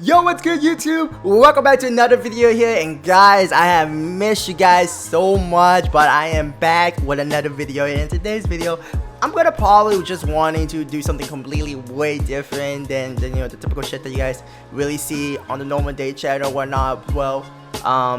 Yo, what's good YouTube? Welcome back to another video here, and guys, I have missed you guys so much, but I am back with another video. And in today's video, I'm gonna probably just wanting to do something completely way different than you know, the typical shit that you guys really see on the normal day channel or whatnot. Well,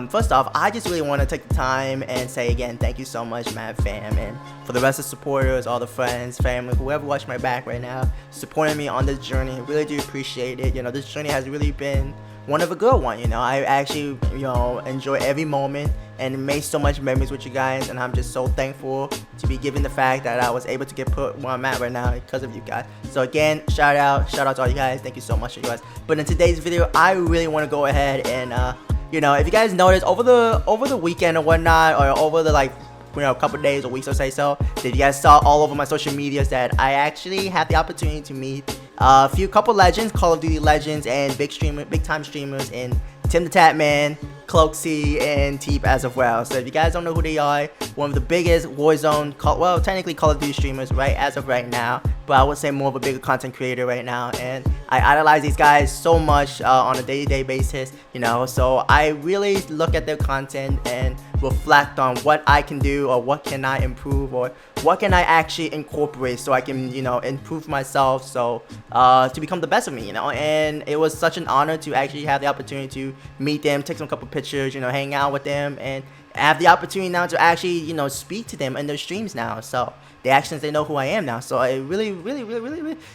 first off, I just really want to take the time and say again, thank you so much, MavFam, and for the rest of the supporters, all the friends, family, whoever watched my back right now, supporting me on this journey. Really do appreciate it. You know, this journey has really been one of a good one. You know, I actually, you know, enjoy every moment and made so much memories with you guys, and I'm just so thankful to be given the fact that I was able to get put where I'm at right now because of you guys. So again, shout out to all you guys. Thank you so much, you guys. But in today's video, I really want to go ahead and you know, if you guys noticed over the weekend or whatnot, or over the a couple days or weeks or so, that you guys saw all over my social medias that I actually had the opportunity to meet a couple legends, Call of Duty legends, and big time streamers in TimTheTatman, Cloakzy, and TeePee as of well. So if you guys don't know who they are, one of the biggest Warzone, well, technically Call of Duty streamers right as of right now, but I would say more of a bigger content creator right now, and I idolize these guys so much on a day-to-day basis, you know. So I really look at their content and reflect on what I can do, or what can I improve, or what can I actually incorporate so I can, you know, improve myself, so to become the best of me, you know. And it was such an honor to actually have the opportunity to meet them, take some couple pictures, you know, hang out with them, and have the opportunity now to actually, you know, speak to them in their streams now. So they know who I am now. So I really,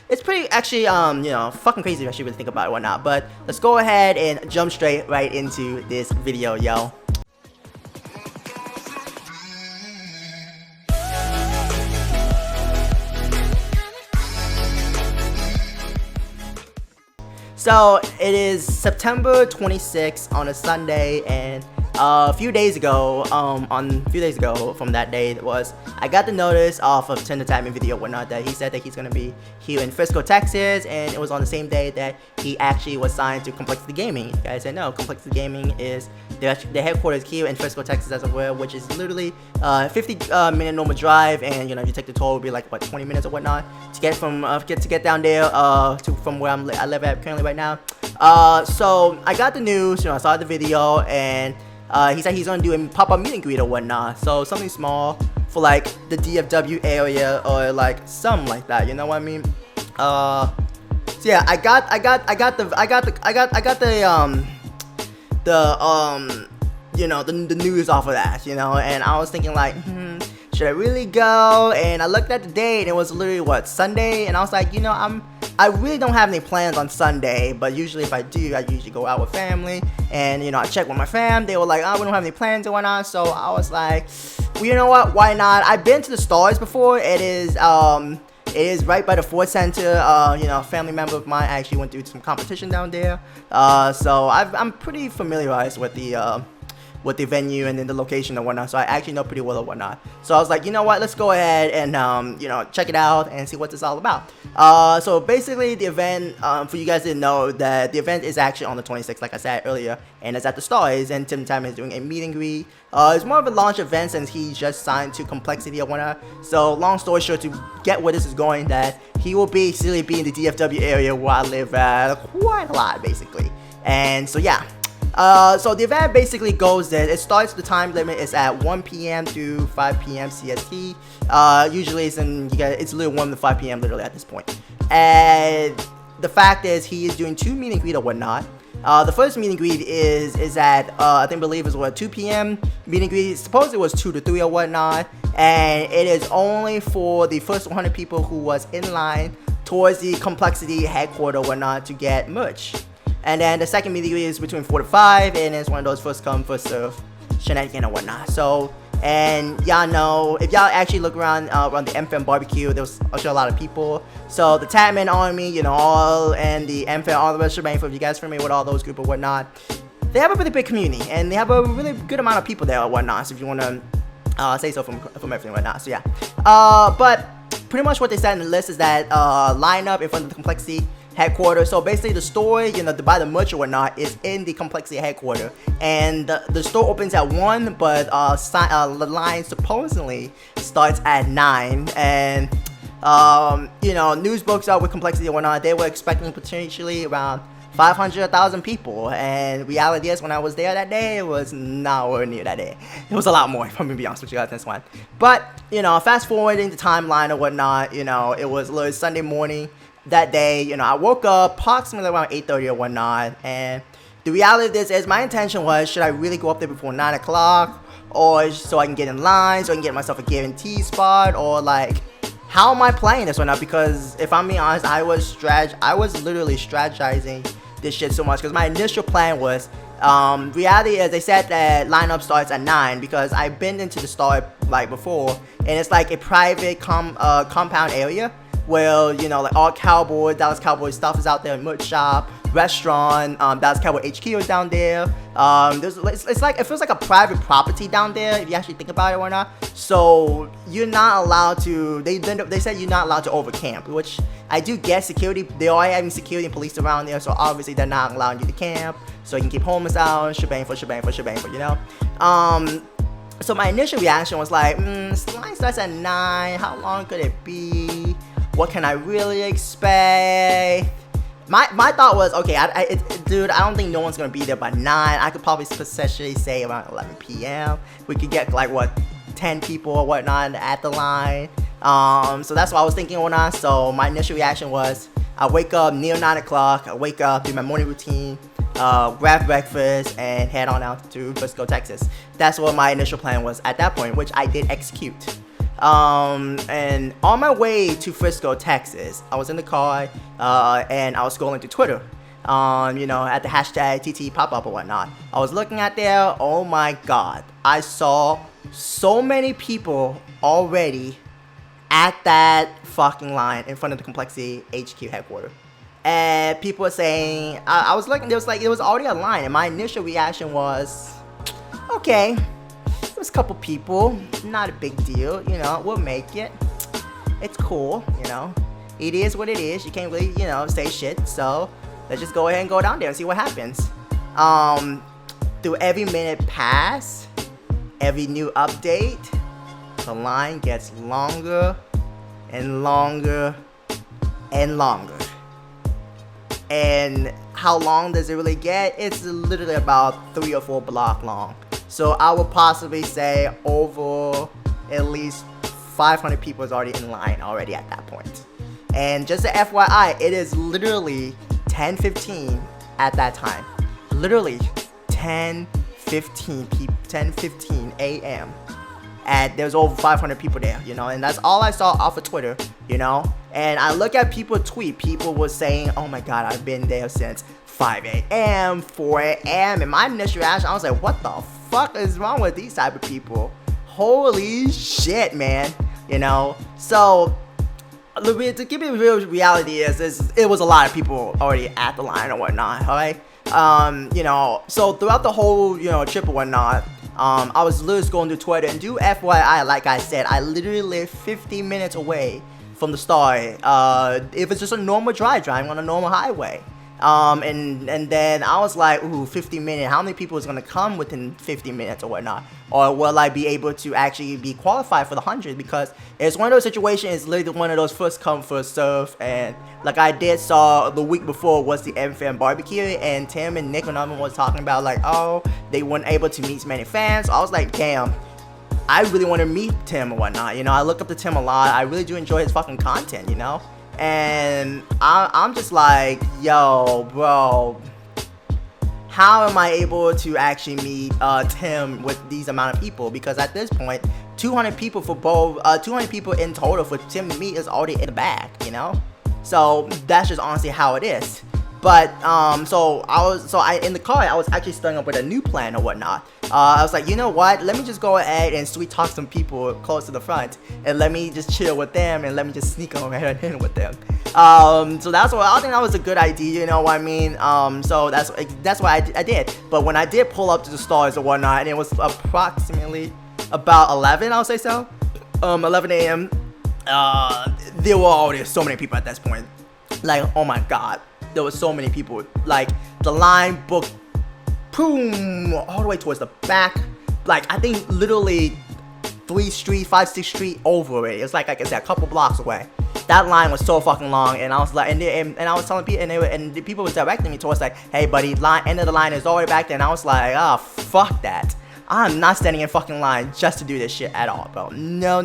it's pretty actually, you know, fucking crazy if I should really think about it or whatnot. But let's go ahead and jump straight right into this video, yo. So it is September 26th on a Sunday, and a few days ago, from that day, I got the notice off of TimTheTatman video or whatnot that he said that he's gonna be here in Frisco, Texas, and it was on the same day that he actually was signed to Cloakzy Gaming. You guys said no, Cloakzy Gaming is the headquarters here in Frisco, Texas, as well, which is literally 50-minute normal drive, and you know, if you take the toll, it would be like what, 20 minutes or whatnot to get from get down there from where I live at currently right now. So I got the news, you know, I saw the video, and he said he's gonna do a pop-up meet and greet or whatnot. So something small for like the DFW area or like something like that. You know what I mean? So yeah, I got you know, the news off of that. You know, and I was thinking like, should I really go? And I looked at the date, and it was literally what, Sunday, and I was like, you know, I really don't have any plans on Sunday, but usually if I do, I usually go out with family, and you know, I check with my fam. They were like, oh, we don't have any plans or whatnot. So I was like, well, you know what, why not? I've been to the Stars before. It is right by the Ford Center. You know, a family member of mine actually went through some competition down there, so I'm pretty familiarized with the venue and then the location and whatnot, so I actually know pretty well or whatnot. So I was like, you know what, let's go ahead and you know, check it out and see what it's all about. So basically the event, for you guys didn't know, that the event is actually on the 26th, like I said earlier, and it's at the Stars, and TimTheTatman is doing a meet and greet. It's more of a launch event since he just signed to Cloakzy or whatnot. So long story short, to get where this is going, that he will basically be in the DFW area where I live at quite a lot, basically. And so yeah. So the event basically goes that it starts, the time limit is at 1 p.m. to 5 p.m. CST. Usually it's literally 1 to 5 p.m. literally at this point. And the fact is, he is doing 2 meet and greet or whatnot. The first meet and greet is at I believe it was 2 p.m. meet and greet. Supposedly it was 2 to 3 or whatnot, and it is only for the first 100 people who was in line towards the Cloakzy headquarters or whatnot to get merch. And then the second meet and greet is between 4 to 5, and it's one of those first come first serve shenanigans or whatnot. So, and y'all know, if y'all actually look around the MavFam barbecue, there was actually a lot of people. So the Tatman Army, you know, all, and the MavFam, all the rest of the if you guys familiar with all those group or whatnot, they have a really big community, and they have a really good amount of people there or whatnot. So if you want to say so from everything and whatnot. So yeah, but pretty much what they said in the list is that line up in front of the Cloakzy headquarters. So basically the store, you know, to buy the merch or whatnot, is in the Cloakzy headquarters, and the store opens at 1, but the line supposedly starts at 9. And you know, news books out with Cloakzy or whatnot, they were expecting potentially around 500, 1,000 people. And reality is, when I was there that day, it was nowhere near that day. It was a lot more, if I'm gonna be honest with you guys, this one. But, you know, fast forwarding the timeline or whatnot, you know, it was literally Sunday morning that day. You know, I woke up approximately around 8:30 or whatnot. And the reality of this is, my intention was, should I really go up there before 9 o'clock? Or so I can get in line, so I can get myself a guaranteed spot? Or like, how am I playing this one up? Because if I'm being honest, I was literally strategizing this shit so much. Because my initial plan was, reality is, they said that lineup starts at 9, because I've been into the store like before, and it's like a private compound area where, you know, like all Dallas Cowboys stuff is out there, merch shop, restaurant, Dallas Cowboy HQ is down there. It's like, it feels like a private property down there, if you actually think about it or not. So you're not allowed to, they said you're not allowed to overcamp, which I do get. Security, they are having security and police around there, so obviously they're not allowing you to camp, so you can keep homeless out, shebang for, you know. So my initial reaction was like, line starts at 9, how long could it be? What can I really expect? My thought was, okay, dude, I don't think no one's gonna be there by 9. I could probably potentially say around 11 p.m. We could get like, what, 10 people or whatnot at the line. So that's what I was thinking or not. So my initial reaction was, I wake up near 9 o'clock, I wake up, do my morning routine, grab breakfast, and head on out to Frisco, Texas. That's what my initial plan was at that point, which I did execute. And on my way to Frisco, Texas, I was in the car, and I was scrolling through Twitter, you know, at the hashtag TT pop-up or whatnot. I was looking at there, oh my god, I saw so many people already at that fucking line in front of the Cloakzy HQ headquarters. And people were saying, I was looking, there was already a line, and my initial reaction was, okay, there's a couple people, not a big deal, you know, we'll make it. It's cool, you know. It is what it is. You can't really, you know, say shit. So let's just go ahead and go down there and see what happens. Through every minute pass, every new update, the line gets longer and longer and longer. And how long does it really get? It's literally about 3 or 4 blocks long. So I would possibly say over at least 500 people is already in line already at that point. And just a FYI, it is literally 10:15 at that time. Literally 10:15 a.m. And there's over 500 people there, you know, and that's all I saw off of Twitter, you know. And I look at people tweet, people were saying, oh my god, I've been there since 5 a.m., 4 a.m. And my initial reaction, I was like, what the fuck is wrong with these type of people? Holy shit, man, you know. So to give you the real reality is it was a lot of people already at the line or whatnot, alright. You know, so throughout the whole, you know, trip or whatnot, I was literally going through Twitter, and do FYI, like I said, I literally live 50 minutes away from the start. If it's just a normal driving on a normal highway. And then I was like, ooh, 50 minutes, how many people is gonna come within 50 minutes or whatnot? Or will I be able to actually be qualified for the 100? Because it's one of those situations, it's literally one of those first come, first serve. And like I did saw the week before was the MavFam barbecue, and Tim and Nick and everyone was talking about like, oh, they weren't able to meet as many fans. So I was like, damn, I really want to meet Tim or whatnot. You know, I look up to Tim a lot. I really do enjoy his fucking content, you know? And I'm just like, yo, bro, how am I able to actually meet Tim with these amount of people? Because at this point, 200 people for both, 200 people in total for Tim to meet is already in the bag, you know? So that's just honestly how it is. But so in the car, I was actually starting up with a new plan or whatnot. I was like, you know what? Let me just go ahead and sweet talk some people close to the front, and let me just chill with them, and let me just sneak on right in with them. So that's what I think that was a good idea. You know what I mean? So that's what I did. But when I did pull up to the stores or whatnot, and it was approximately about 11, I'll say so, 11 a.m. There were already so many people at this point. Like, oh my god. There were so many people. Like, the line booked, boom, all the way towards the back. Like, I think literally 5, 6 street over it. It's like I said, a couple blocks away. that line was so fucking long, and I was like, and I was telling people, and the people was directing me towards like, hey buddy, end of the line is all the way back there, and I was like, oh fuck that. I'm not standing in fucking line just to do this shit at all, bro. No,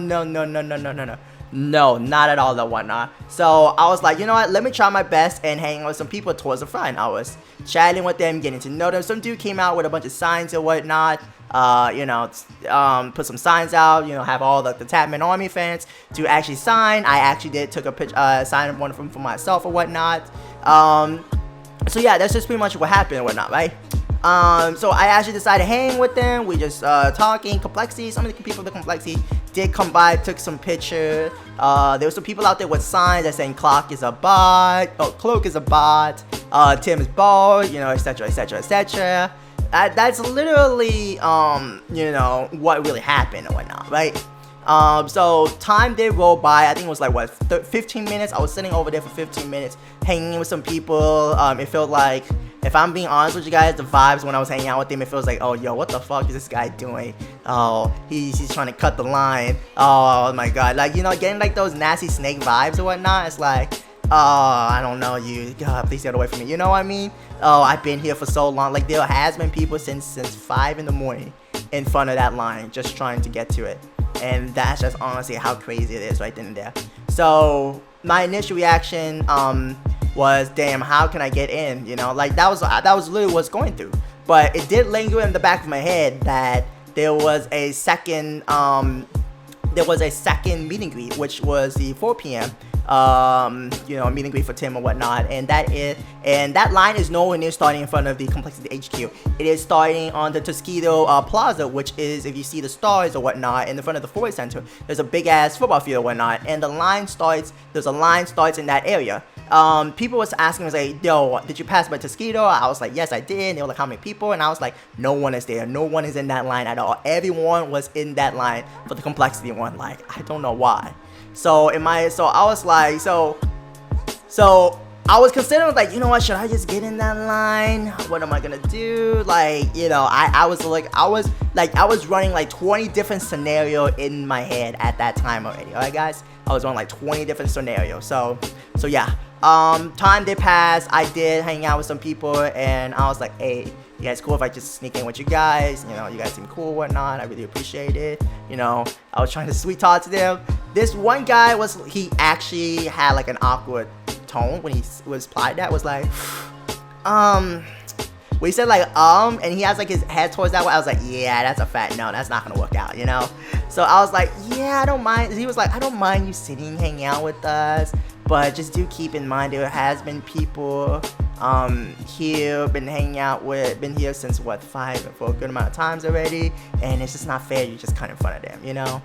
not at all, though, whatnot. So I was like, you know what? Let me try my best and hang with some people towards the front. I was chatting with them, getting to know them. Some dude came out with a bunch of signs and whatnot. Put some signs out. Have all the Tatman Army fans to actually sign. I actually took a picture, signed one of them for myself or whatnot. So yeah, that's just pretty much what happened and whatnot, right? So I actually decided to hang with them. We just talking. Cloakzy, some of the people of the Cloakzy did come by, took some pictures. There were some people out there with signs that saying Cloak is a bot, Cloak is a bot, Tim is bald, etc, etc, etc. That's literally what really happened and whatnot, right? So time did roll by. I think it was like 15 minutes. I was sitting over there for 15 minutes hanging with some people. It felt like, if I'm being honest with you guys, the vibes when I was hanging out with him, it feels like, oh yo, what the fuck is this guy doing? Oh, he's trying to cut the line. Oh my god, like, getting like those nasty snake vibes or whatnot. It's like, oh, I don't know you, god, please get away from me, you know what I mean? Oh, I've been here for so long. Like, there has been people since 5 in the morning in front of that line just trying to get to it. And that's just honestly how crazy it is right then and there. So my initial reaction was, damn, how can I get in? Like that was literally what's going through. But it did linger in the back of my head that there was a second meet and greet, which was the 4 p.m. Meet and greet for Tim or whatnot, and that line is nowhere near starting in front of the Cloakzy HQ. It is starting on the Tuxedo Plaza, which is, if you see the stars or whatnot, in the front of the Ford Center, there's a big ass football field or whatnot, and there's a line starts in that area. People was asking, was like, yo, did you pass by Tuxedo? I was like, yes, I did. And they were like, how many people? And I was like, no one is there. No one is in that line at all. Everyone was in that line for the Cloakzy one. Like, I don't know why. So I was like, so I was considering, like, you know what, should I just get in that line? What am I gonna do? Like, I was running like 20 different scenarios in my head at that time already. Alright guys, I was running like 20 different scenarios. So yeah, time did pass. I did hang out with some people, and I was like, hey, you guys cool if I just sneak in with you guys? You guys seem cool, whatnot. I really appreciate it. I was trying to sweet talk to them. This one guy he actually had like an awkward tone when he was applied that. Was like, when he said like, and he has like his head towards that way, I was like, yeah, that's a fat no, that's not gonna work out, So I was like, yeah, I don't mind. He was like, I don't mind you sitting, hanging out with us, but just do keep in mind there has been people here, been here since 5 for a good amount of times already, and it's just not fair you just cut in front of them,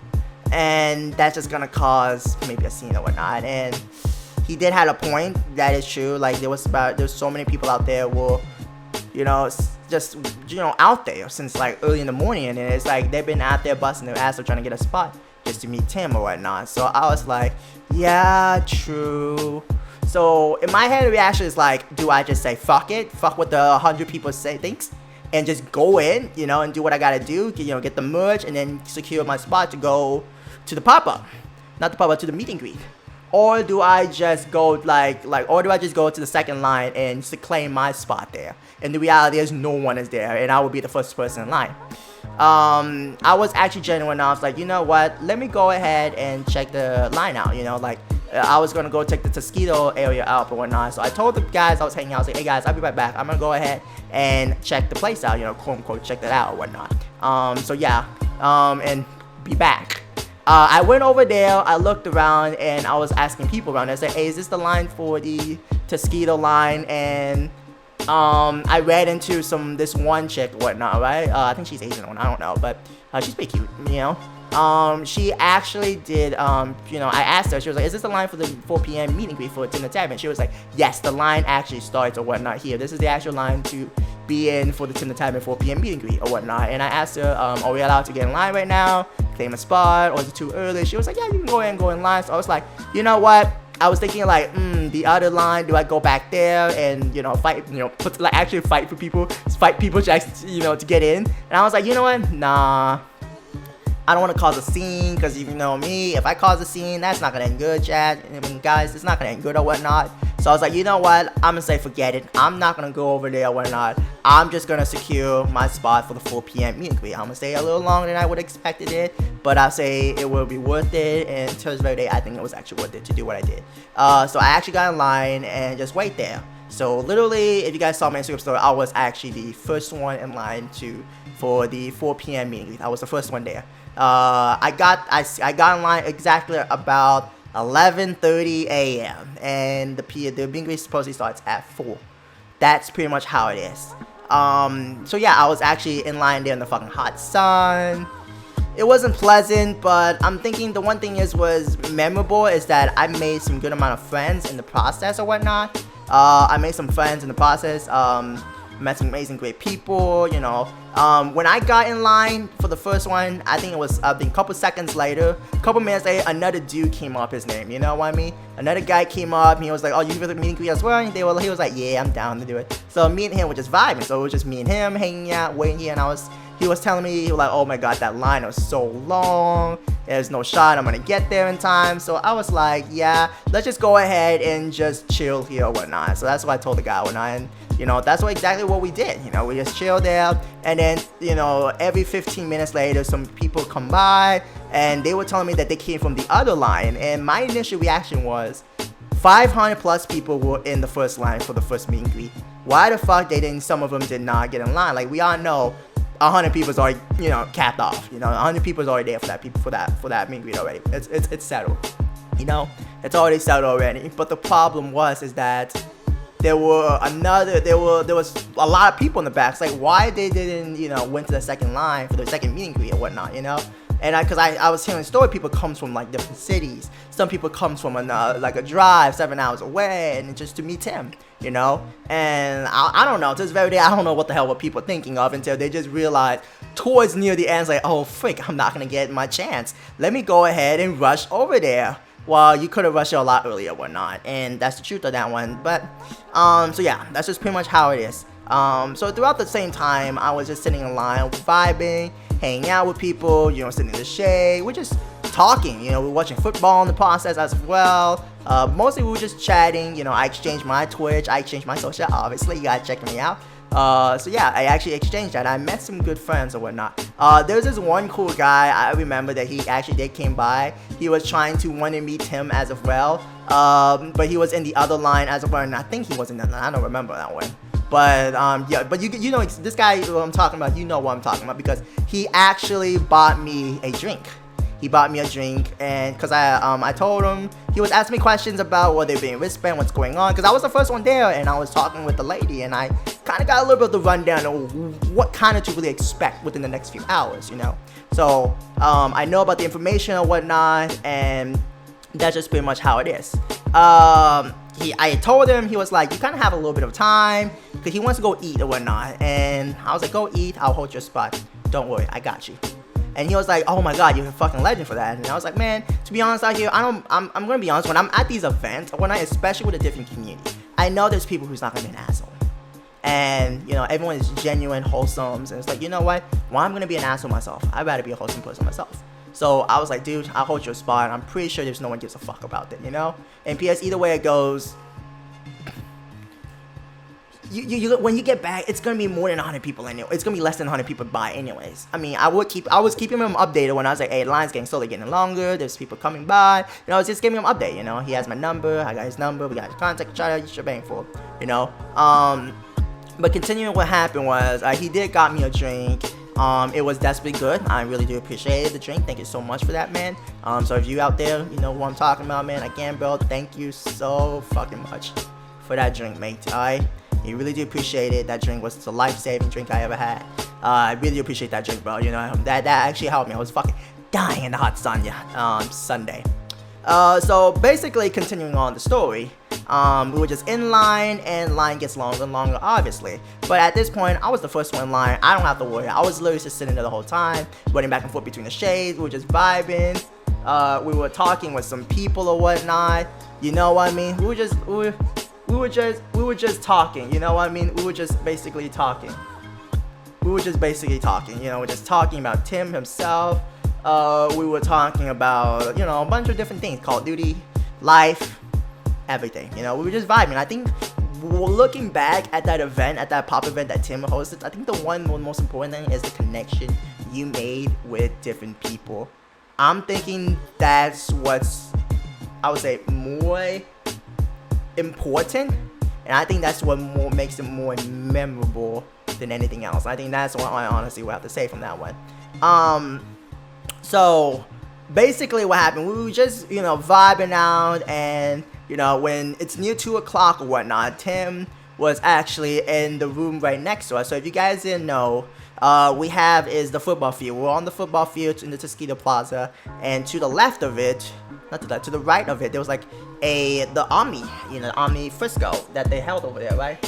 and that's just gonna cause maybe a scene or whatnot. And he did have a point. That is true. Like, there's so many people out there who, just out there since like early in the morning, and it's like they've been out there busting their ass or trying to get a spot just to meet Tim or whatnot. So I was like, yeah, true. So in my head, the reaction is like, do I just say fuck it, fuck what the 100 people say thinks, and just go in, and do what I gotta do, get the merch, and then secure my spot to go to the pop-up, not the pop-up, to the meet and greet? Or do I just go or do I just go to the second line and just claim my spot there? And the reality is no one is there, and I will be the first person in line. I was actually genuine. I was like, you know what? Let me go ahead and check the line out. I was gonna go check the Tuxedo area out or whatnot. So I told the guys I was hanging out, I was like, hey guys, I'll be right back. I'm gonna go ahead and check the place out, quote unquote, check that out or whatnot. So yeah, and be back. I went over there, I looked around, and I was asking people around there. I said, hey, is this the line for the Tuxedo line? And I ran into this one chick or whatnot, right? I think she's Asian or I don't know, but she's pretty cute, She actually did, I asked her, she was like, is this the line for the 4 p.m. meet and greet for TimTheTatman? She was like, yes, the line actually starts or whatnot here. This is the actual line to be in for the TimTheTatman 4 p.m. meet and greet or whatnot. And I asked her, are we allowed to get in line right now, claim a spot, or is it too early? She was like, yeah, you can go ahead and go in line. So I was like, you know what? I was thinking like, the other line, do I go back there and, fight, actually fight for people, fight people to, to get in? And I was like, you know what? Nah. I don't want to cause a scene, because if you know me, if I cause a scene, that's not gonna end good, chat. I mean, guys, it's not gonna end good or whatnot. So I was like, you know what? I'm gonna say forget it. I'm not gonna go over there or whatnot. I'm just gonna secure my spot for the 4 p.m. meet and greet. I'm gonna stay a little longer than I would have expected it, but I'll say it will be worth it. And to this very day, I think it was actually worth it to do what I did. So I actually got in line and just wait there. So literally, if you guys saw my Instagram story, I was actually the first one in line for the 4 p.m. meet and greet. I was the first one there. I got in line exactly about 11:30 a.m. and the meet and greet supposedly starts at 4. That's pretty much how it is. So yeah, I was actually in line there in the fucking hot sun. It wasn't pleasant, but I'm thinking the one thing was memorable is that I made some good amount of friends in the process or whatnot. I made some friends in the process. Met some amazing, great people, you know. When I got in line for the first one, I think it was a couple seconds later, a couple minutes later, another dude came up, his name, you know what I mean? Another guy came up, and he was like, oh, you really meet and greet as well? And he was like, yeah, I'm down to do it. So me and him were just vibing, so it was just me and him hanging out, waiting here, and he was telling me, he was like, oh my god, that line was so long, there's no shot I'm gonna get there in time. So I was like, yeah, let's just go ahead and just chill here or whatnot. So that's what I told the guy whatnot, and you know, that's exactly what we did. You know, we just chilled there, and then, you know, every 15 minutes later, some people come by, and they were telling me that they came from the other line, and my initial reaction was, 500 plus people were in the first line for the first meet and greet. Why the fuck some of them did not get in line? Like, we all know 100 people's already, you know, capped off. You know, 100 people's already there for that meet and greet already. It's settled. You know, it's already settled already. But the problem is that there was a lot of people in the back. It's like, why they didn't, you know, went to the second line for the second meet and greet or whatnot, you know? And because I was hearing story, people comes from like different cities. Some people comes from like a drive 7 hours away, and just to meet him, you know. And I don't know. To this very day, I don't know what the hell were people thinking of until they just realized towards near the end, it's like, oh frick, I'm not gonna get my chance. Let me go ahead and rush over there. Well, you could have rushed it a lot earlier or whatnot, and that's the truth of that one. But so yeah, that's just pretty much how it is. So throughout the same time, I was just sitting in line, vibing, hanging out with people, you know, sitting in the shade. We're just talking, you know, we're watching football in the process as well. Mostly we were just chatting, you know. I exchanged my Twitch, I exchanged my social, obviously, you gotta check me out. So yeah, I actually exchanged that. I met some good friends or whatnot. There's this one cool guy, I remember that he actually came by. He was trying to want to meet him as well, but he was in the other line as well, and I think he was in that line. I don't remember that one. But yeah, but you know, this guy who I'm talking about, you know what I'm talking about, because he actually bought me a drink. He bought me a drink, and because I told him, he was asking me questions about what they're being wristband, what's going on, because I was the first one there, and I was talking with the lady, and I kind of got a little bit of the rundown of what kind of to really expect within the next few hours, you know. So I know about the information and whatnot, and that's just pretty much how it is. I told him, he was like, you kind of have a little bit of time, because he wants to go eat or whatnot, and I was like, go eat, I'll hold your spot, don't worry, I got you. And he was like, oh my god, you're a fucking legend for that. And I was like, man, to be honest out here, I'm gonna be honest, when I'm at these events, especially with a different community, I know there's people who's not gonna be an asshole. And, you know, everyone is genuine, wholesome, and it's like, you know what, well, I'm gonna be an asshole myself. I'd rather be a wholesome person myself. So I was like, dude, I'll hold your spot, and I'm pretty sure there's no one gives a fuck about that, you know? And P.S., either way it goes, when you get back, it's gonna be more than 100 people anyway. It's gonna be less than 100 people by anyways. I mean, I was keeping him updated when I was like, hey, the line's slowly getting longer, there's people coming by, you know. I was just giving him an update, you know. He has my number, I got his number, we got his contact, each other, shebang for, you know. But continuing, what happened was, he did got me a drink. It was desperately good. I really do appreciate the drink. Thank you so much for that, man. So if you out there, you know what I'm talking about, man. Again, bro, thank you so fucking much for that drink, mate. Alright, you really do appreciate it. That drink was the life-saving drink I ever had. I really appreciate that drink, bro. You know, that actually helped me. I was fucking dying in the hot sun, yeah, Sunday. So basically, continuing on the story, we were just in line, and line gets longer and longer, obviously. But at this point, I was the first one in line. I don't have to worry. I was literally just sitting there the whole time, running back and forth between the shades. We were just vibing. We were talking with some people or whatnot. You know what I mean? We were just talking. You know what I mean? We were just basically talking. You know, we're just talking about Tim himself. we were talking about, you know, a bunch of different things, Call of Duty, life, everything. You know, we were just vibing. I think looking back at that event, at that pop event that Tim hosted, I think the most important thing is the connection you made with different people. I'm thinking that's what's, I would say, more important, and I think that's what makes it more memorable than anything else. I think that's what I honestly would have to say from that one. So basically what happened, we were just, you know, vibing out, and, you know, when it's near 2 o'clock or whatnot, Tim was actually in the room right next to us. So if you guys didn't know, we have is the football field. We're on the football field in the Tuskegee Plaza, and to the left of it, not to the left, to the right of it, there was like the Omni, you know, Omni Frisco that they held over there, right?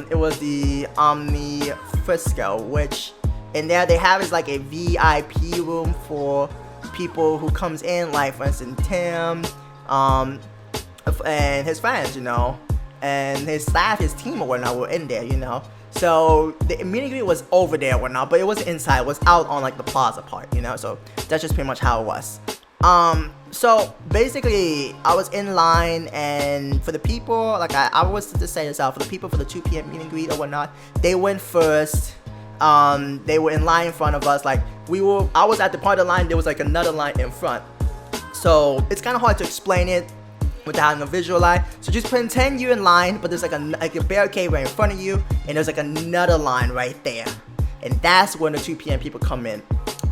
It was the Omni Frisco, which in there they have is like a VIP room for people who comes in, like for instance Tim, and his friends, you know, and his staff, his team or whatnot were in there, you know. So the meet and greet was over there or whatnot, but it wasn't inside, it was out on like the plaza part, you know. So that's just pretty much how it was. So basically I was in line, and for the people, like I was to say this out, for the people for the 2 p.m. meet and greet or whatnot, they went first. They were in line in front of us. Like I was at the part of the line, there was like another line in front. So it's kind of hard to explain it without having a visual line. So just pretend you're in line, but there's like a barricade right in front of you, and there's like another line right there. And that's when the 2 p.m. people come in.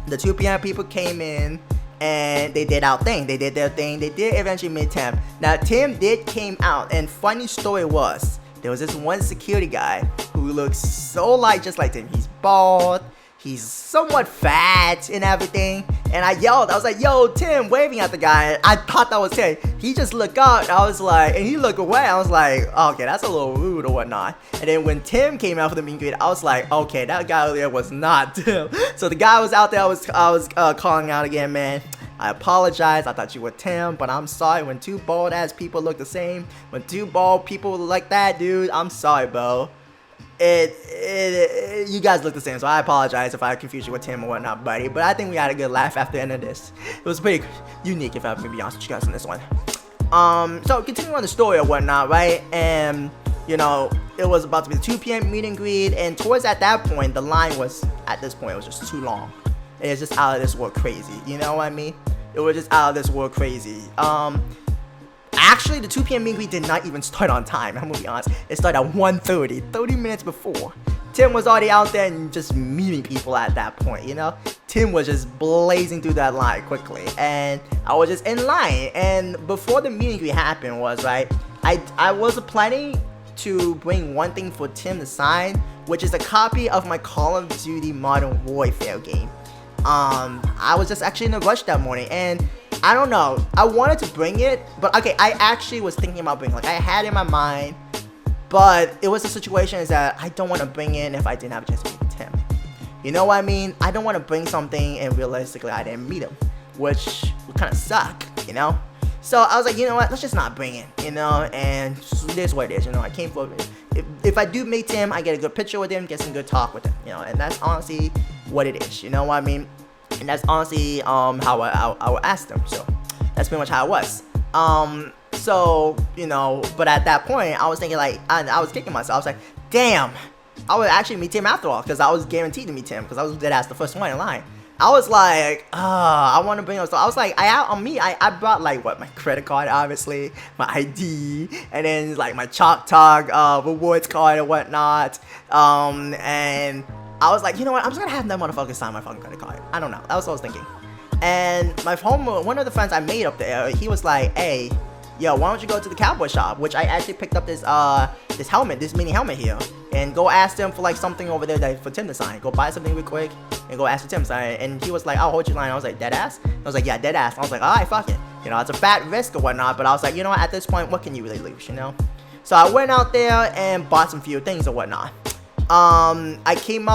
The 2 p.m. people came in, and they did our thing. They did their thing. They did eventually meet Tim. Now Tim did came out, and funny story was, there was this one security guy who looks so just like Tim. He's bald, he's somewhat fat and everything. And I yelled, I was like, yo, Tim, waving at the guy. I thought that was Tim. He just looked up, I was like, and he looked away. I was like, okay, that's a little rude or whatnot. And then when Tim came out for the meet and greet, I was like, okay, that guy over there was not Tim. So the guy was out there, I was calling out again, man. I apologize, I thought you were Tim, but I'm sorry. When two bald ass people look the same, when two bald people like that, dude, I'm sorry, bro. You guys look the same, so I apologize if I confused you with Tim or whatnot, buddy. But I think we had a good laugh after the end of this. It was pretty unique, if I'm gonna be honest with you guys on this one. So continuing on the story or whatnot, right? And you know, it was about to be the 2 p.m. meet and greet, and towards at that point, the line was, at this point, it was just too long. It's just out of this world crazy, you know what I mean? It was just out of this world crazy. Actually, the 2 p.m. meet and greet did not even start on time, I'm gonna be honest. It started at 1:30, 30 minutes before. Tim was already out there and just meeting people at that point, you know? Tim was just blazing through that line quickly, and I was just in line. And before the meet and greet happened was, right, I was planning to bring one thing for Tim to sign, which is a copy of my Call of Duty Modern Warfare game. I was just actually in a rush that morning, and I don't know, I wanted to bring it, but okay, I actually was thinking about bringing, like I had it in my mind, but it was a situation is that I don't want to bring it if I didn't have a chance to meet Tim. You know what I mean? I don't want to bring something and realistically I didn't meet him, which would kind of suck, you know? So I was like, you know what, let's just not bring it, you know, and it is what it is, you know, I came for it. If I do meet him, I get a good picture with him, get some good talk with him, you know, and that's honestly what it is, you know what I mean? And that's honestly how I would ask them, so that's pretty much how it was. So, you know, but at that point, I was thinking like, I was kicking myself, I was like, damn, I would actually meet Tim after all, because I was guaranteed to meet Tim, because I was dead ass the first one in line. I was like, I want to bring up, so I was like, I brought like what, my credit card, obviously, my ID, and then like my Chalk Talk rewards card and whatnot, and I was like, you know what, I'm just gonna have that motherfucker sign my fucking credit card. I don't know, that was what I was thinking. And one of the friends I made up there, he was like, hey, yo, why don't you go to the cowboy shop, which I actually picked up this helmet, this mini helmet here, and go ask them for like something over there for Tim to sign. Go buy something real quick and go ask for Tim to sign. And he was like, I'll hold your line. I was like, dead ass? I was like, yeah, dead ass. I was like, alright, fuck it. You know, it's a fat risk or whatnot, but I was like, you know what, at this point, what can you really lose, you know? So I went out there and bought some few things or whatnot. I came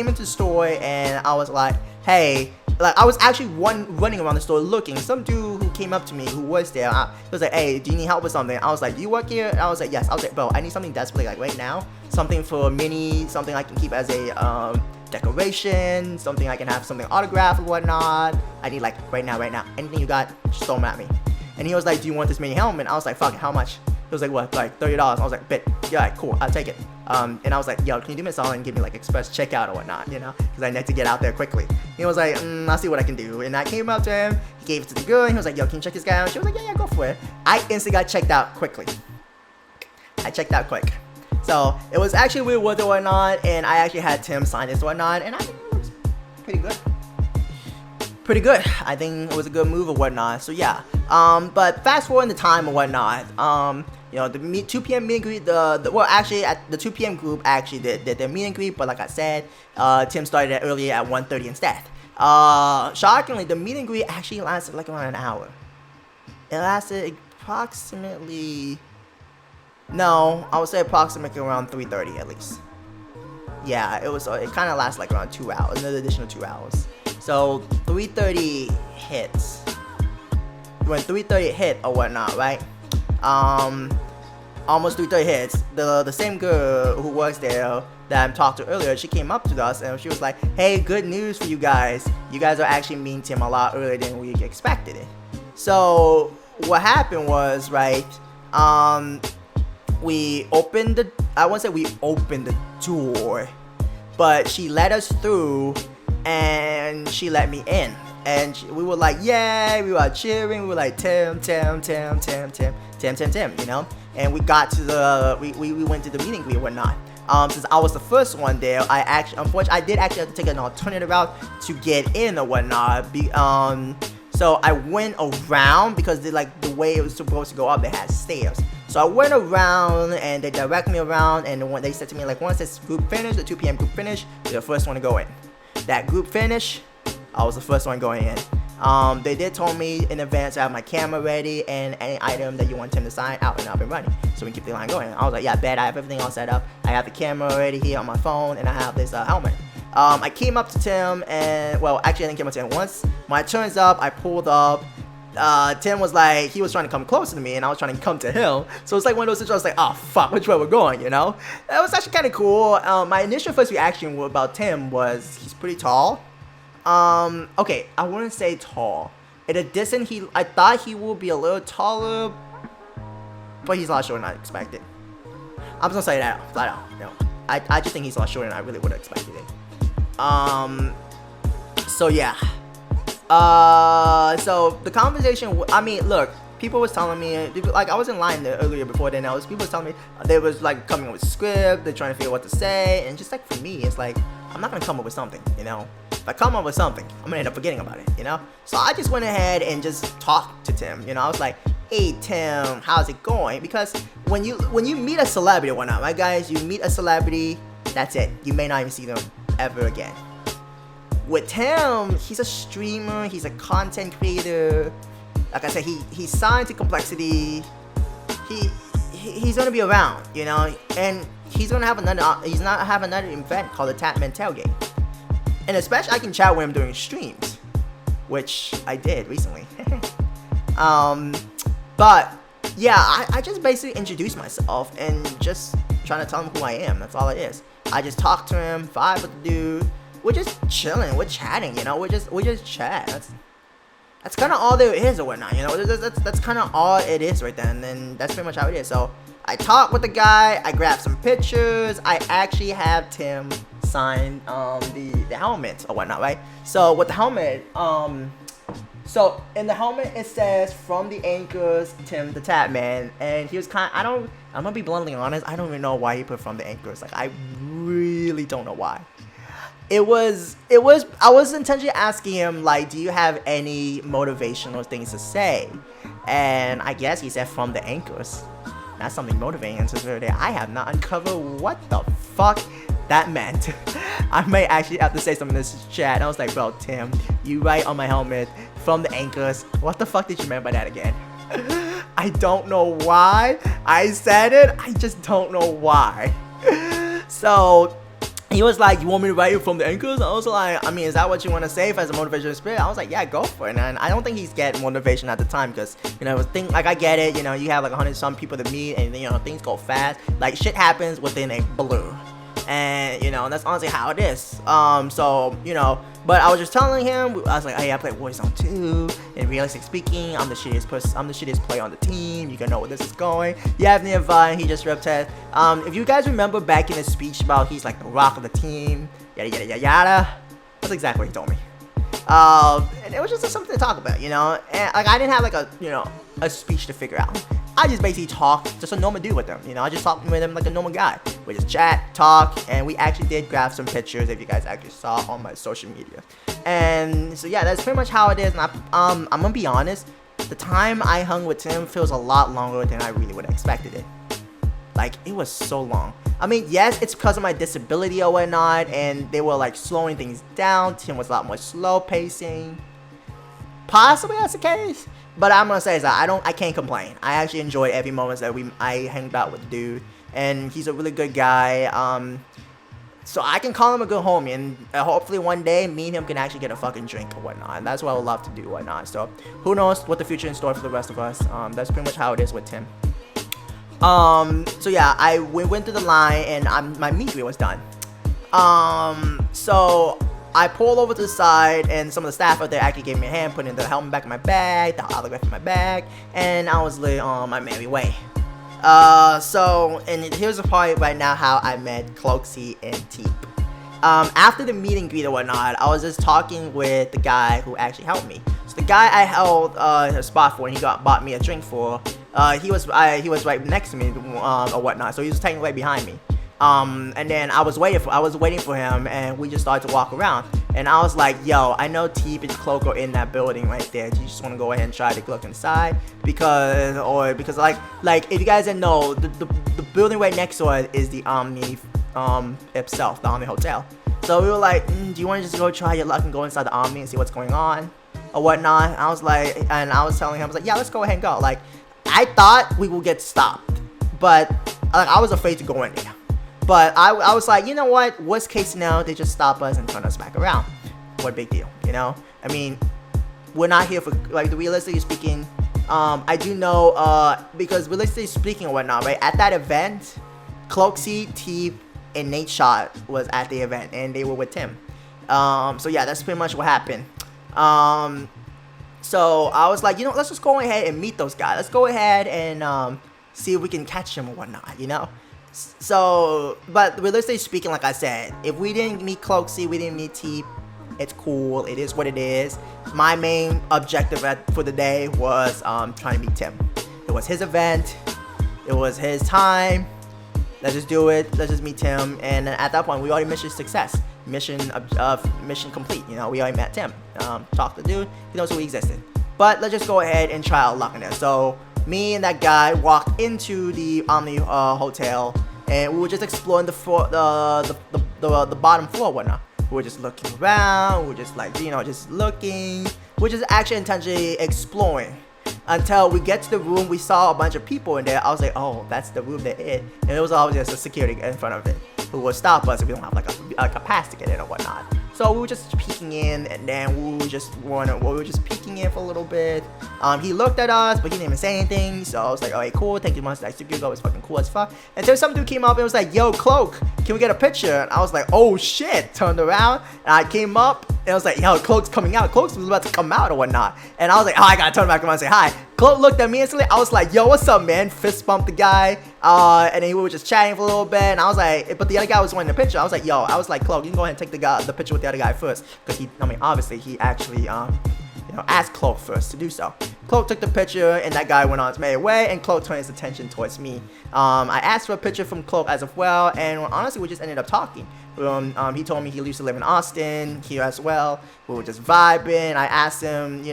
into the store and I was like, hey, like I was actually running around the store looking. Some dude who came up to me who was there, he was like, hey, do you need help with something? I was like, you work here? And I was like, yes. I was like, bro, I need something desperately, like right now, something for a mini, something I can keep as a decoration, something I can have something autographed or whatnot. I need like right now, anything you got, just throw them at me. And he was like, do you want this mini helmet? I was like, fuck it, how much? He was like, what, like $30? I was like, bet, yeah, cool, I'll take it. And I was like, yo, can you do me a solid and give me like express checkout or whatnot, you know? Because I need to get out there quickly. He was like, I'll see what I can do. And I came up to him, he gave it to the girl, and he was like, yo, can you check this guy out? She was like, yeah, go for it. I instantly got checked out quickly. I checked out quick. So, it was actually weird with it or whatnot, and I actually had Tim sign this or whatnot, and I think it was pretty good. Pretty good. I think it was a good move or whatnot, so yeah. But fast forward in the time or whatnot, you know, the 2 p.m. meet and greet, well, actually, at the 2 p.m. group actually did their meet and greet, but like I said, Tim started it earlier at 1:30 instead. Shockingly, the meet and greet actually lasted like around an hour. It lasted approximately, no, I would say approximately around 3:30 at least. Yeah, it kind of lasted like around 2 hours, an additional 2 hours. So 3:30 hits. When 3:30 hit or whatnot, right? Almost 3:30 hits. The same girl who works there that I talked to earlier, she came up to us and she was like, "Hey, good news for you guys. You guys are actually meeting Tim a lot earlier than we expected it." So what happened was, right? We opened the. I won't say we opened the door, but she let us through. And she let me in, and we were like, yay, we were cheering, we were like, Tim, you know. And we got to the, we went to the meeting and whatnot. Since I was the first one there, unfortunately, I did actually have to take an alternative route to get in or whatnot. So I went around because the way it was supposed to go up, they had stairs. So I went around and they directed me around, and when they said to me, like, once this group finished, the 2 p.m. group finished, you're the first one to go in. That group finish, I was the first one going in. They did told me in advance to have my camera ready and any item that you want Tim to sign out and up and running, so we can keep the line going. I was like, yeah, bet, I have everything all set up. I have the camera ready here on my phone, and I have this helmet. I came up to Tim, and well, actually I didn't come up to him. Once my turn's up, I pulled up. Tim was like, he was trying to come closer to me, and I was trying to come to him. So it's like one of those situations, like, oh fuck, which way we're going, you know? That was actually kind of cool. My initial first reaction about Tim was he's pretty tall. Okay, I wouldn't say tall. At a distance, I thought he would be a little taller, but he's a lot shorter than I expected. I'm just gonna say that flat out. You know, I just think he's a lot shorter than I really would have expected it. So yeah. So the conversation, I mean, look, people was telling me, like, I was in line there earlier before then, people was telling me they was like coming up with a script, they're trying to figure out what to say, and just like for me, it's like, I'm not gonna come up with something, you know? If I come up with something, I'm gonna end up forgetting about it, you know? So I just went ahead and just talked to Tim, you know? I was like, hey Tim, how's it going? Because when you meet a celebrity or whatnot, right guys, you meet a celebrity, that's it. You may not even see them ever again. With Tim, he's a streamer, he's a content creator. Like I said, he's signed to Complexity. He's gonna be around, you know, and he's not have another event called the Tatman Tailgate. And especially I can chat with him during streams, which I did recently. But yeah, I just basically introduced myself and just trying to tell him who I am. That's all it is. I just talked to him, vibe with the dude. We're just chilling, we're chatting, you know, we just chat. That's kind of all there is or whatnot, you know. That's kind of all it is right then, and then that's pretty much how it is. So I talked with the guy, I grabbed some pictures, I actually have Tim sign the helmet or whatnot, right? So with the helmet, so in the helmet it says from the anchors, TimTheTatman, and he was I'm gonna be bluntly honest, I don't even know why he put from the anchors. Like, I really don't know why. I was intentionally asking him, like, do you have any motivational things to say? And I guess he said from the anchors. That's something motivating, and so I have not uncovered what the fuck that meant. I may actually have to say something in this chat. And I was like, bro, Tim, you write on my helmet from the anchors. What the fuck did you mean by that again? I don't know why I said it. I just don't know why. So he was like, you want me to write you from the anchors? I was like, I mean, is that what you want to say as a motivational spirit? I was like, yeah, go for it. And I don't think he's getting motivation at the time because, you know, like, I get it, you know, you have like 100 some people to meet and, you know, things go fast. Like, shit happens within a blur. And it, you know, and that's honestly how it is. So, you know, but I was just telling him, I was like, hey, I play Warzone 2, and realistic speaking, I'm the shittiest player on the team, you can know where this is going, you have any advice, he just ripped it. If you guys remember back in his speech about he's like the rock of the team, yada yada yada yada, that's exactly what he told me. And it was just something to talk about, you know, and like I didn't have like a, you know, a speech to figure out. I just basically talked, just a normal dude with him, you know, I just talked with him like a normal guy. We just chat, talk, and we actually did grab some pictures if you guys actually saw on my social media. And so yeah, that's pretty much how it is, and I'm gonna be honest, the time I hung with Tim feels a lot longer than I really would have expected it. Like, it was so long. I mean, yes, it's because of my disability or whatnot, and they were like slowing things down. Tim was a lot more slow pacing. Possibly that's the case. But I'm gonna say is that I can't complain. I actually enjoyed every moment that I hanged out with the dude, and he's a really good guy. So I can call him a good homie, and hopefully one day me and him can actually get a fucking drink or whatnot. And that's what I would love to do, whatnot. So who knows what the future in store for the rest of us. That's pretty much how it is with Tim. So yeah, we went through the line, and my meet was done. So I pulled over to the side, and some of the staff out there actually gave me a hand, putting the helmet back in my bag, the autograph in my bag, and I was literally on my merry way. And here's the part right now how I met Cloakzy and TeePee. After the meet and greet or whatnot, I was just talking with the guy who actually helped me. So the guy I held a spot for, and he bought me a drink for, he was right next to me or whatnot, so he was taking right behind me. And then I was waiting for him, and we just started to walk around. And I was like, yo, I know TeePee and Cloak are in that building right there. Do you just want to go ahead and try to look inside? Because like if you guys didn't know, the building right next to it is the Omni itself, the Omni Hotel. So we were like, do you want to just go try your luck and go inside the Omni and see what's going on or whatnot? And I was telling him, I was like, yeah, let's go ahead and go. Like, I thought we would get stopped, but like, I was afraid to go in there. But I was like, you know what? Worst case scenario, they just stop us and turn us back around. What a big deal, you know? I mean, we're not here for, like, realistically speaking, I do know, because realistically speaking or whatnot, right? At that event, Cloakzy, TeePee, and Nate Shot was at the event, and they were with Tim. So yeah, that's pretty much what happened. So I was like, you know, let's just go ahead and meet those guys. Let's go ahead and see if we can catch them or whatnot, you know? So, but realistically speaking, like I said, if we didn't meet Cloakzy, we didn't meet TeePee, it's cool, it is what it is. My main objective for the day was trying to meet Tim. It was his event, it was his time, let's just do it, let's just meet Tim, and at that point, we already mission success. Mission complete, you know, we already met Tim. Talked to the dude, he knows who we existed. But let's just go ahead and try our luck in there. So, me and that guy walked into the Omni Hotel, and we were just exploring the bottom floor and whatnot. We were just looking around, we were just like, you know, just looking. We're just actually intentionally exploring. Until we get to the room, we saw a bunch of people in there. I was like, oh, that's the room they're in. And it was always just a security in front of it who will stop us if we don't have like a pass to get in or whatnot. So we were just peeking in, and then we were just peeking in for a little bit. He looked at us, but he didn't even say anything. So I was like, alright, cool, thank you much. Like, security was fucking cool as fuck. Until some dude came up and was like, yo, Cloak, can we get a picture? And I was like, oh shit. Turned around, and I came up, and I was like, yo, Cloak's coming out. Cloak was about to come out or whatnot. And I was like, oh, I gotta turn back around and say hi. Cloak looked at me instantly. I was like, yo, what's up, man? Fist bumped the guy. And then we were just chatting for a little bit. And I was like, but the other guy was wanting the picture. I was like, yo, I was like, Cloak, you can go ahead and take the picture with the other guy first. Because obviously, he actually, asked Cloak first to do so. Cloak took the picture, and that guy went on his merry way, and Cloak turned his attention towards me. I asked for a picture from Cloak as well, and honestly, we just ended up talking. He told me he used to live in Austin, here as well. We were just vibing. I asked him,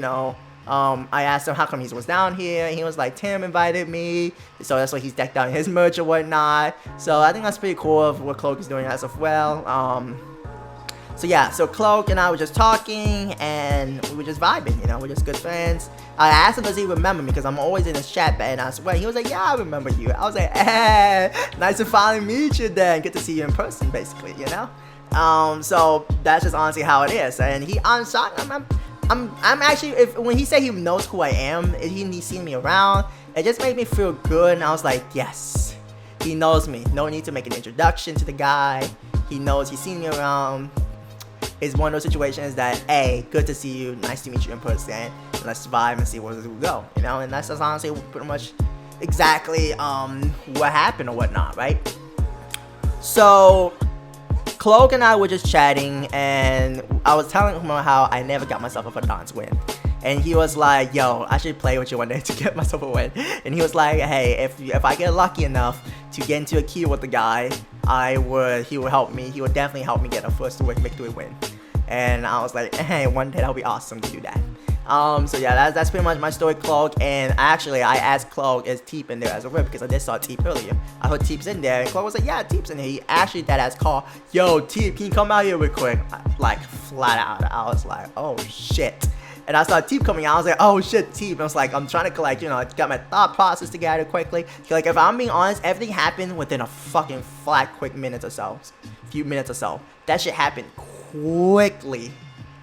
how come he was down here, and he was like, Tim invited me, so that's why he's decked out in his merch or whatnot. So I think that's pretty cool of what Cloak is doing as well. So yeah, so Cloak and I were just talking, and we were just vibing, we're just good friends. I asked him, does he remember me, because I'm always in his chat, and I swear, he was like, yeah, I remember you. I was like, nice to finally meet you then, get to see you in person, basically, So that's just honestly how it is, and I'm actually, when he said he knows who I am, he's seen me around, it just made me feel good, and I was like, yes, he knows me. No need to make an introduction to the guy. He knows, he's seen me around. It's one of those situations that, hey, good to see you, nice to meet you in person, let's vibe and see where we go, you know? And that's just honestly pretty much exactly what happened or whatnot, right? So Cloak and I were just chatting, and I was telling him how I never got myself a dance win. And he was like, yo, I should play with you one day to get myself a win. And he was like, hey, if I get lucky enough to get into a queue with the guy, he would help me. He would definitely help me get a first victory win. And I was like, hey, one day that'll be awesome to do that. So yeah, that's pretty much my story, Cloak. And actually, I asked Cloak, is Teep in there as well? Because I just saw Teep earlier. I heard Teep's in there, and Cloak was like, yeah, Teep's in there. He actually deadass called, yo, Teep, can you come out here real quick? Like, flat out. I was like, oh shit. And I saw Teep coming out. I was like, oh shit, Teep. And I was like, I'm trying to like, you know, get my thought process together quickly. Like, if I'm being honest, everything happened within a fucking flat, quick minute or so. Few minutes or so. That shit happened quickly.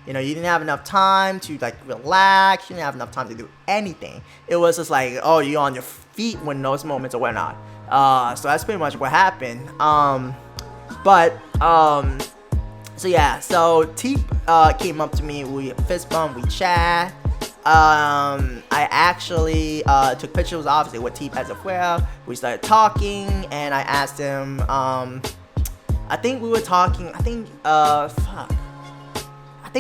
You know, you didn't have enough time to like relax. You didn't have enough time to do anything. It was just like, oh, you're on your feet when those moments or whatnot. So that's pretty much what happened. So yeah, so Teep came up to me, we fist bump, we chat. I actually took pictures obviously with Teep as well. We started talking, and I asked him, I think we were talking, I think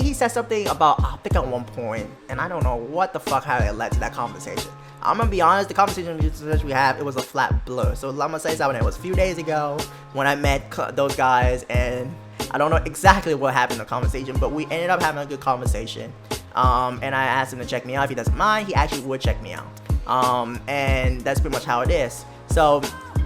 he said something about optic at one point, and I don't know what the fuck how it led to that conversation. I'm gonna be honest, the conversation we have, it was a flat blur. So I'm gonna say something, it was a few days ago when I met those guys, and I don't know exactly what happened in the conversation, but we ended up having a good conversation. And I asked him to check me out. If he doesn't mind, he actually would check me out. And that's pretty much how it is. So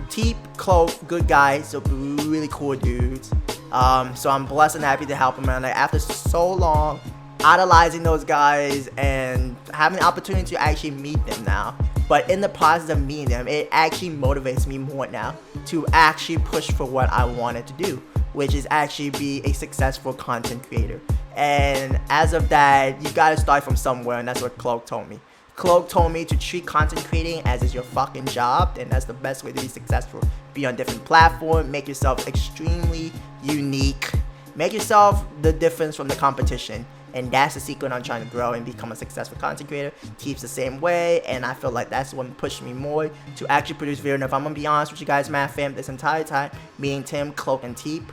Teep, Cloak, good guys, so really cool dudes. So I'm blessed and happy to help him out. Like, after so long idolizing those guys and having the opportunity to actually meet them now, but in the process of meeting them, it actually motivates me more now to actually push for what I wanted to do, which is actually be a successful content creator. And as of that, you gotta start from somewhere, and that's what Cloak told me. Cloak told me to treat content creating as is your fucking job, and that's the best way to be successful. Be on different platforms, make yourself extremely unique, make yourself the difference from the competition. And that's the secret on trying to grow and become a successful content creator. Teep's the same way, and I feel like that's what pushed me more to actually produce video. And if I'm gonna be honest with you guys, MavFam, this entire time, meeting Tim, Cloak, and Teep,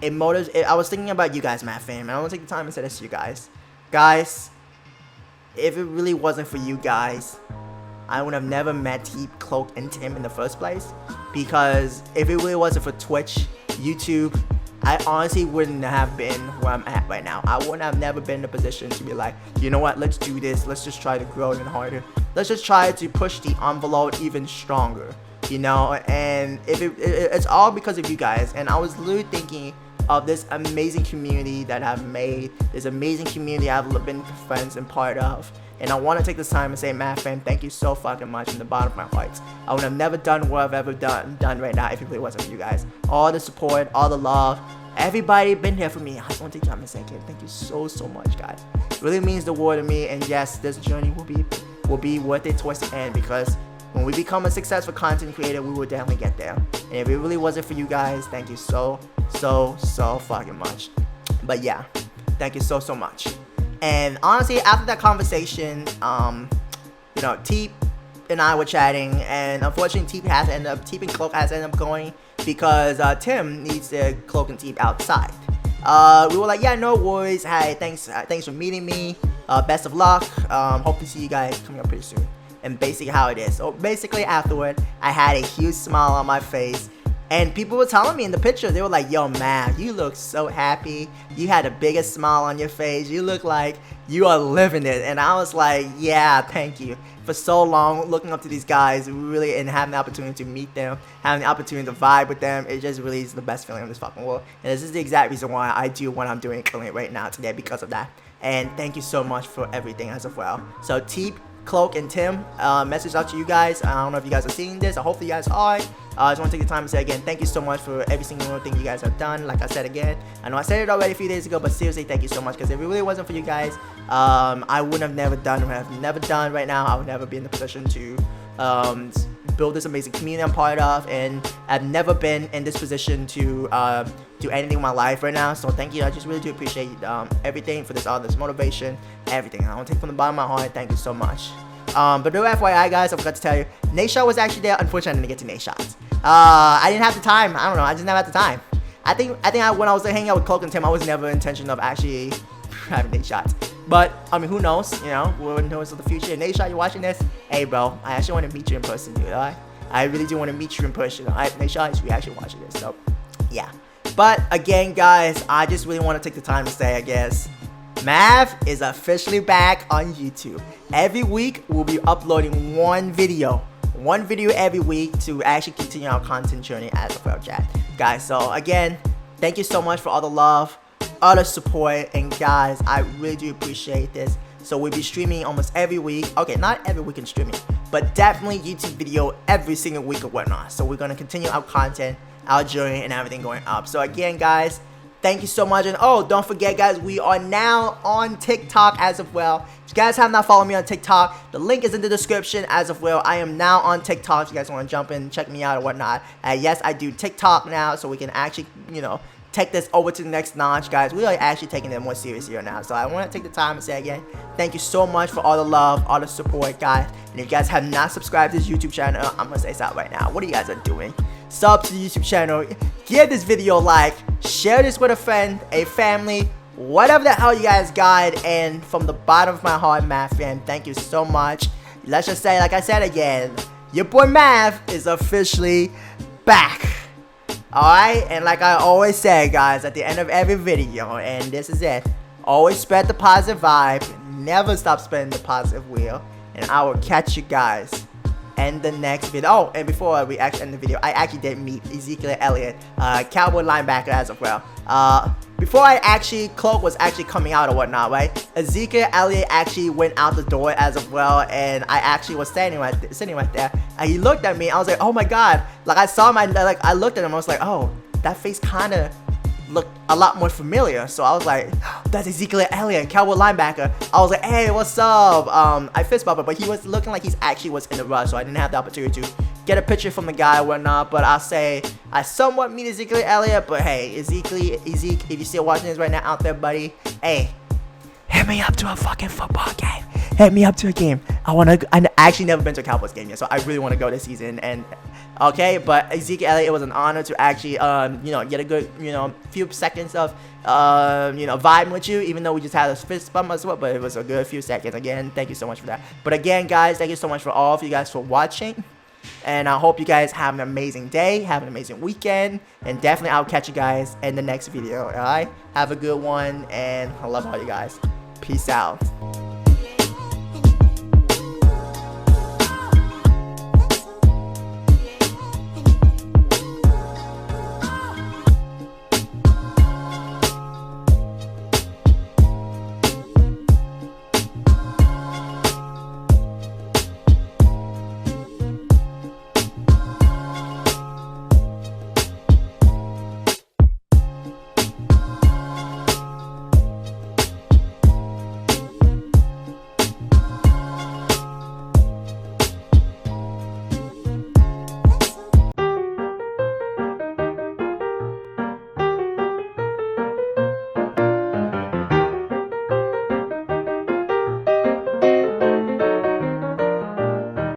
I was thinking about you guys, MavFam, and I want to take the time and say this to you guys. Guys, if it really wasn't for you guys, I would have never met Teep, Cloak, and Tim in the first place. Because if it really wasn't for Twitch, YouTube, I honestly wouldn't have been where I'm at right now. I wouldn't have never been in a position to be like, you know what, let's do this. Let's just try to grow even harder. Let's just try to push the envelope even stronger, you know? And it's all because of you guys. And I was literally thinking of this amazing community that I've made, this amazing community I've been friends and part of. And I want to take this time and say, MavFam, thank you so fucking much from the bottom of my heart. I would have never done what I've ever done right now if it really wasn't for you guys. All the support, all the love, everybody been here for me. I just want to take time and say again, thank you so much, guys. It really means the world to me, and yes, this journey will be worth it towards the end, because when we become a successful content creator, we will definitely get there. And if it really wasn't for you guys, thank you so fucking much. But yeah, thank you so much. And honestly, after that conversation, you know, Teep and I were chatting, and unfortunately Teep and Cloak has ended up going because Tim needs the Cloak and Teep outside. We were like, yeah, no worries. Hey, thanks for meeting me. Best of luck. Hope to see you guys coming up pretty soon. And basically how it is. So basically afterward, I had a huge smile on my face. And people were telling me in the picture, they were like, yo, Mav, you look so happy. You had the biggest smile on your face. You look like you are living it. And I was like, yeah, thank you. For so long, looking up to these guys, really, and having the opportunity to meet them, having the opportunity to vibe with them, it just really is the best feeling in this fucking world. And this is the exact reason why I do what I'm doing currently right now today, because of that. And thank you so much for everything as well. So Teep, Cloak, and Tim, message out to you guys. I don't know if you guys are seeing this. I hope you guys are. I just want to take the time to say again, thank you so much for every single thing you guys have done. Like I said again, I know I said it already a few days ago, but seriously, thank you so much. Because if it really wasn't for you guys, I would have never done what I've never done right now. I would never be in the position to build this amazing community I'm part of, and I've never been in this position to do anything in my life right now. So thank you. I just really do appreciate everything for all this motivation, everything. I want to take from the bottom of my heart. Thank you so much. But no FYI, guys, I forgot to tell you, Nate Shot was actually there. Unfortunately, I didn't get to Nate Shots. I didn't have the time. I don't know. I just never had the time. I think when I was hanging out with Cloak and Tim, I was never intention of actually having Nate Shots. But I mean, who knows? You know, who knows of the future? Nate Shot, you watching this? Hey, bro, I actually want to meet you in person, dude. Alright? I really do want to meet you in person. Alright, Nate Shot, you actually watching this. So, yeah. But again, guys, I just really want to take the time to say, I guess, Mav is officially back on YouTube. Every week, we'll be uploading one video every week to actually continue our content journey as a well, chat. Guys, so again, thank you so much for all the love, all the support, and guys, I really do appreciate this. So we'll be streaming almost every week. Okay, not every week in streaming, but definitely YouTube video every single week or whatnot. So we're gonna continue our content, our journey, and everything going up. So again, guys, thank you so much. And oh, don't forget, guys, we are now on TikTok as of well. If you guys have not followed me on TikTok, the link is in the description as of well. I am now on TikTok. If you guys want to jump in, check me out or whatnot. Yes, I do TikTok now, so we can actually, you know, take this over to the next notch, guys. We are actually taking it more serious here now. So I want to take the time and say again, thank you so much for all the love, all the support, guys. And if you guys have not subscribed to this YouTube channel, I'm gonna say something right now. What are you guys are doing? Sub to the YouTube channel, give this video a like, share this with a friend, a family, whatever the hell you guys got. And from the bottom of my heart, MavFam, thank you so much. Let's just say, like I said again, your boy Mav is officially back. Alright, and like I always say, guys, at the end of every video, and this is it, always spread the positive vibe, never stop spreading the positive wheel, and I will catch you guys in the next video. Oh, and before we actually end the video, I actually did meet Ezekiel Elliott, Cowboy linebacker as of well. Before Cloak was actually coming out or whatnot, right? Ezekiel Elliott actually went out the door as of well, and I actually was sitting right there. And he looked at me. I was like, oh my god! Like I saw I looked at him. I was like, oh, that face kind of looked a lot more familiar. So I was like, that's Ezekiel Elliott, Cowboy linebacker. I was like, hey, what's up? I fist bumped him, but he was looking like he's actually was in the rush, so I didn't have the opportunity to get a picture from the guy or whatnot. But I'll say I somewhat meet Ezekiel Elliott. But hey, Zeke, if you're still watching this right now out there, buddy, hey, hit me up to a fucking football game. Hit me up to a game. I actually never been to a Cowboys game yet, so I really want to go this season. And okay, but Ezekiel Elliott, it was an honor to actually you know, get a good, you know, few seconds of you know, vibing with you, even though we just had a fist bump as well, but it was a good few seconds. Again, thank you so much for that. But again, guys, thank you so much for all of you guys for watching, and I hope you guys have an amazing day, have an amazing weekend, and definitely I'll catch you guys in the next video. Alright, have a good one, and I love all you guys. Peace out.